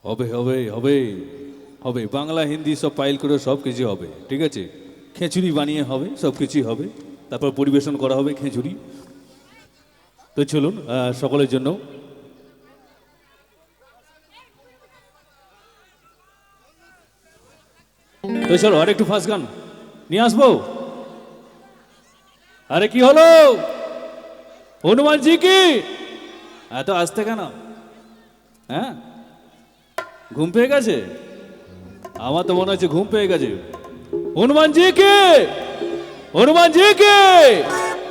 হবে হবে হবে হবে বাংলা হিন্দি সব পাইল করে সব কিছু হবে, ঠিক আছে। খিচুড়ি বানিয়ে হবে, সব কিছুই হবে, তারপর পরিবেশন করা হবে খিচুড়ি। তো চলুন সকলের জন্য তো চলো আর একটু ফার্স্ট গান নিয়ে আসবো। আরে কি হলো হনুমানজি কি এত আসতে কেন? হ্যাঁ ঘুম পেয়ে গেছে? আমার তো মনে হচ্ছে ঘুম পেয়ে গেছে। হনুমানজি কে, হনুমানজি কে।